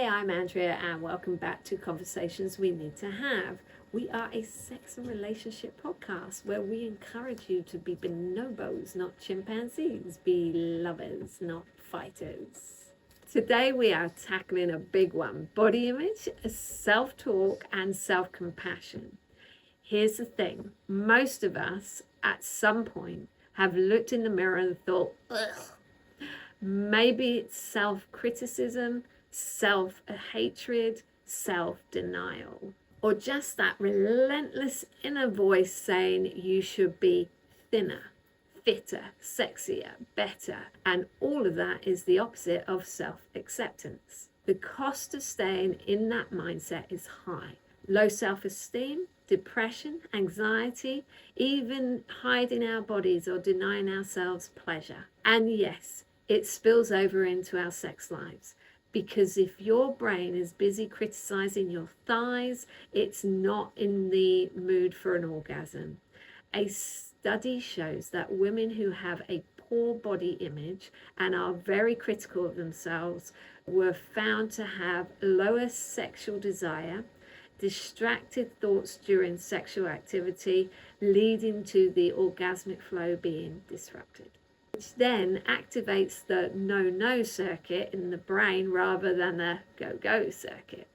Hi, I'm Andrea, and welcome back to Conversations We Need to Have. We are a sex and relationship podcast where we encourage you to be bonobos, not chimpanzees, be lovers, not fighters. Today we are tackling a big one: body image, self-talk, and self-compassion. Here's the thing: most of us at some point have looked in the mirror and thought, ugh. Maybe it's self-criticism, self-hatred, self-denial, or just that relentless inner voice saying you should be thinner, fitter, sexier, better. And all of that is the opposite of self-acceptance. The cost of staying in that mindset is high. Low self-esteem, depression, anxiety, even hiding our bodies or denying ourselves pleasure. And yes, it spills over into our sex lives, because if your brain is busy criticizing your thighs, it's not in the mood for an orgasm. A study shows that women who have a poor body image and are very critical of themselves were found to have lower sexual desire, distracted thoughts during sexual activity, leading to the orgasmic flow being disrupted, which then activates the no-no circuit in the brain rather than the go-go circuit.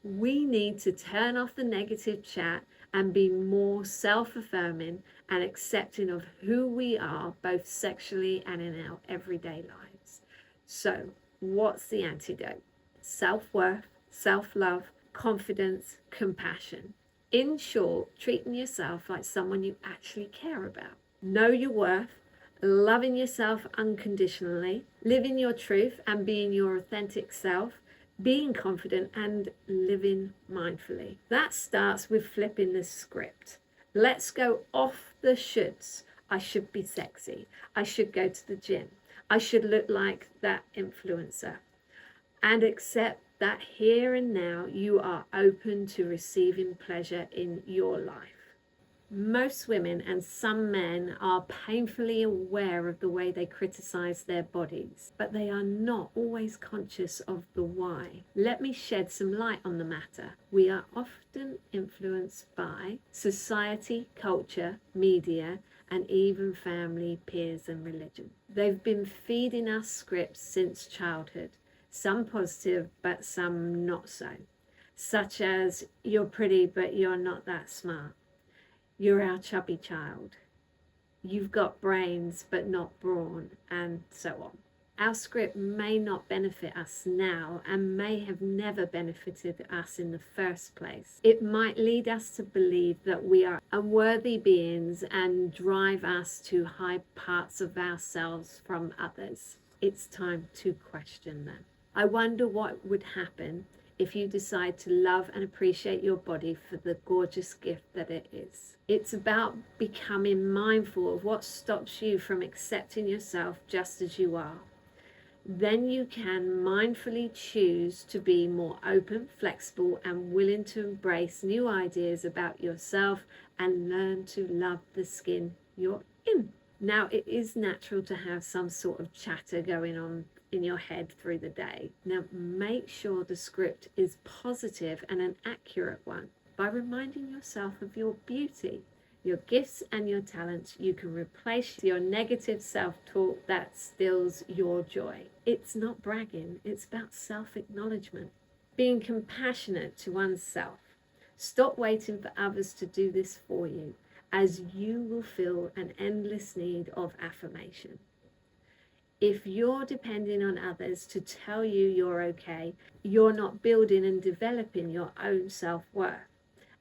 We need to turn off the negative chat and be more self-affirming and accepting of who we are, both sexually and in our everyday lives. So, what's the antidote? Self-worth, self-love, confidence, compassion. In short, treating yourself like someone you actually care about. Know your worth, loving yourself unconditionally, living your truth and being your authentic self, being confident and living mindfully. That starts with flipping the script. Let's go off the shoulds. I should be sexy. I should go to the gym. I should look like that influencer. And accept that here and now you are open to receiving pleasure in your life. Most women and some men are painfully aware of the way they criticize their bodies, but they are not always conscious of the why. Let me shed some light on the matter. We are often influenced by society, culture, media, and even family, peers, and religion. They've been feeding us scripts since childhood, some positive, but some not so, such as, you're pretty, but you're not that smart. You're our chubby child. You've got brains, but not brawn, and so on. Our script may not benefit us now and may have never benefited us in the first place. It might lead us to believe that we are unworthy beings and drive us to hide parts of ourselves from others. It's time to question them. I wonder what would happen if you decide to love and appreciate your body for the gorgeous gift that it is. It's about becoming mindful of what stops you from accepting yourself just as you are. Then you can mindfully choose to be more open, flexible, and willing to embrace new ideas about yourself and learn to love the skin you're in. Now, it is natural to have some sort of chatter going on in your head through the day. Now, make sure the script is positive and an accurate one by reminding yourself of your beauty, your gifts, and your talents. You can replace your negative self-talk that steals your joy. It's not bragging, it's about self-acknowledgement. Being compassionate to oneself. Stop waiting for others to do this for you, as you will feel an endless need of affirmation. If you're depending on others to tell you you're okay, you're not building and developing your own self-worth,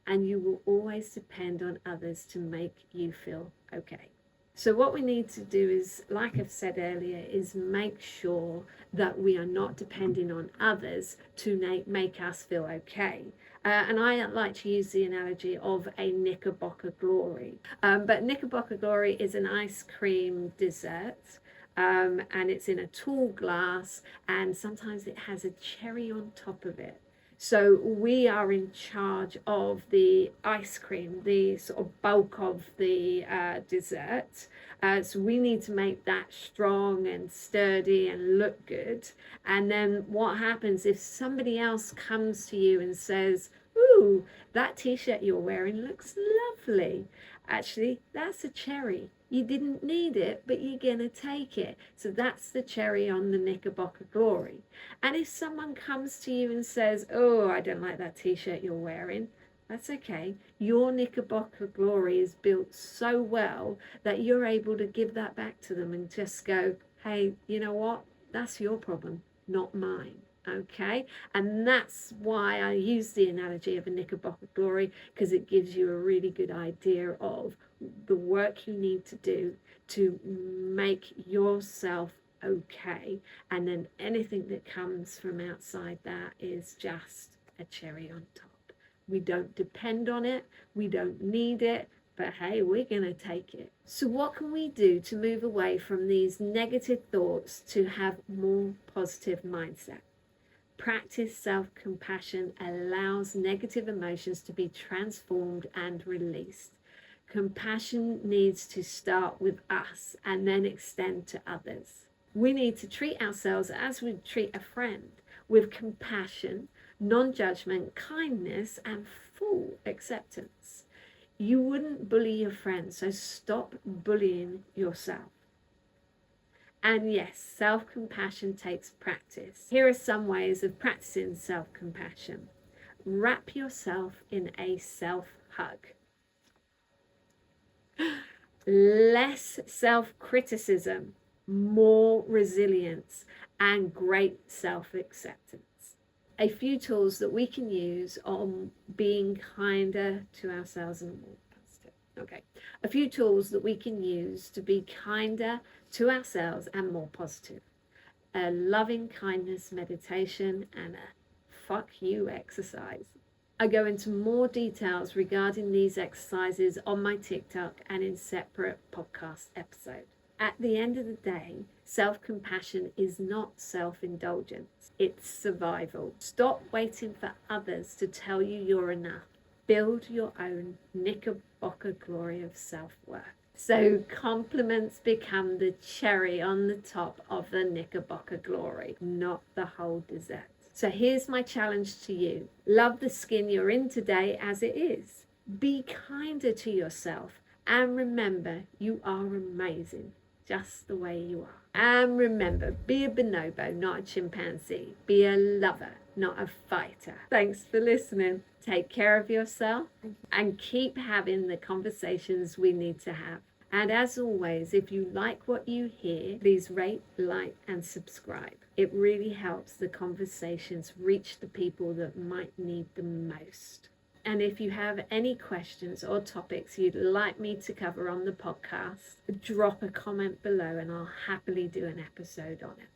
and you will always depend on others to make you feel okay. So what we need to do is, like I've said earlier, is make sure that we are not depending on others to make us feel okay. And I like to use the analogy of a Knickerbocker Glory. But Knickerbocker Glory is an ice cream dessert. And it's in a tall glass, and sometimes it has a cherry on top of it. So we are in charge of the ice cream, the sort of bulk of the dessert. So we need to make that strong and sturdy and look good. And then what happens if somebody else comes to you and says, "Ooh, that t-shirt you're wearing looks lovely." Actually, that's a cherry. You didn't need it, but you're going to take it. So that's the cherry on the Knickerbocker glory. And if someone comes to you and says, "Oh, I don't like that t-shirt you're wearing," that's okay. Your Knickerbocker glory is built so well that you're able to give that back to them and just go, "Hey, you know what? That's your problem, not mine." Okay, and that's why I use the analogy of a Knickerbocker glory, because it gives you a really good idea of the work you need to do to make yourself okay, and then anything that comes from outside that is just a cherry on top. We don't depend on it, we don't need it, but hey, we're going to take it. So what can we do to move away from these negative thoughts to have more positive mindset? Practice self-compassion allows negative emotions to be transformed and released. Compassion needs to start with us and then extend to others. We need to treat ourselves as we treat a friend, with compassion, non-judgment, kindness, and full acceptance. You wouldn't bully your friend, so stop bullying yourself. And yes, self-compassion takes practice. Here are some ways of practicing self-compassion. Wrap yourself in a self-hug. Less self-criticism, more resilience, and great self-acceptance. A few tools that we can use on being kinder to ourselves and more positive. Okay, a few tools that we can use to be kinder to ourselves and more positive. A loving kindness meditation and a fuck you exercise. I go into more details regarding these exercises on my TikTok and in separate podcast episodes. At the end of the day, self-compassion is not self-indulgence, it's survival. Stop waiting for others to tell you you're enough. Build your own Knickerbocker glory of self-worth. So compliments become the cherry on the top of the Knickerbocker glory, not the whole dessert. So here's my challenge to you. Love the skin you're in today as it is. Be kinder to yourself and remember you are amazing just the way you are. And remember, be a bonobo, not a chimpanzee. Be a lover, not a fighter. Thanks for listening. Take care of yourself and keep having the conversations we need to have. And as always, if you like what you hear, please rate, like, and subscribe. It really helps the conversations reach the people that might need them most. And if you have any questions or topics you'd like me to cover on the podcast, drop a comment below and I'll happily do an episode on it.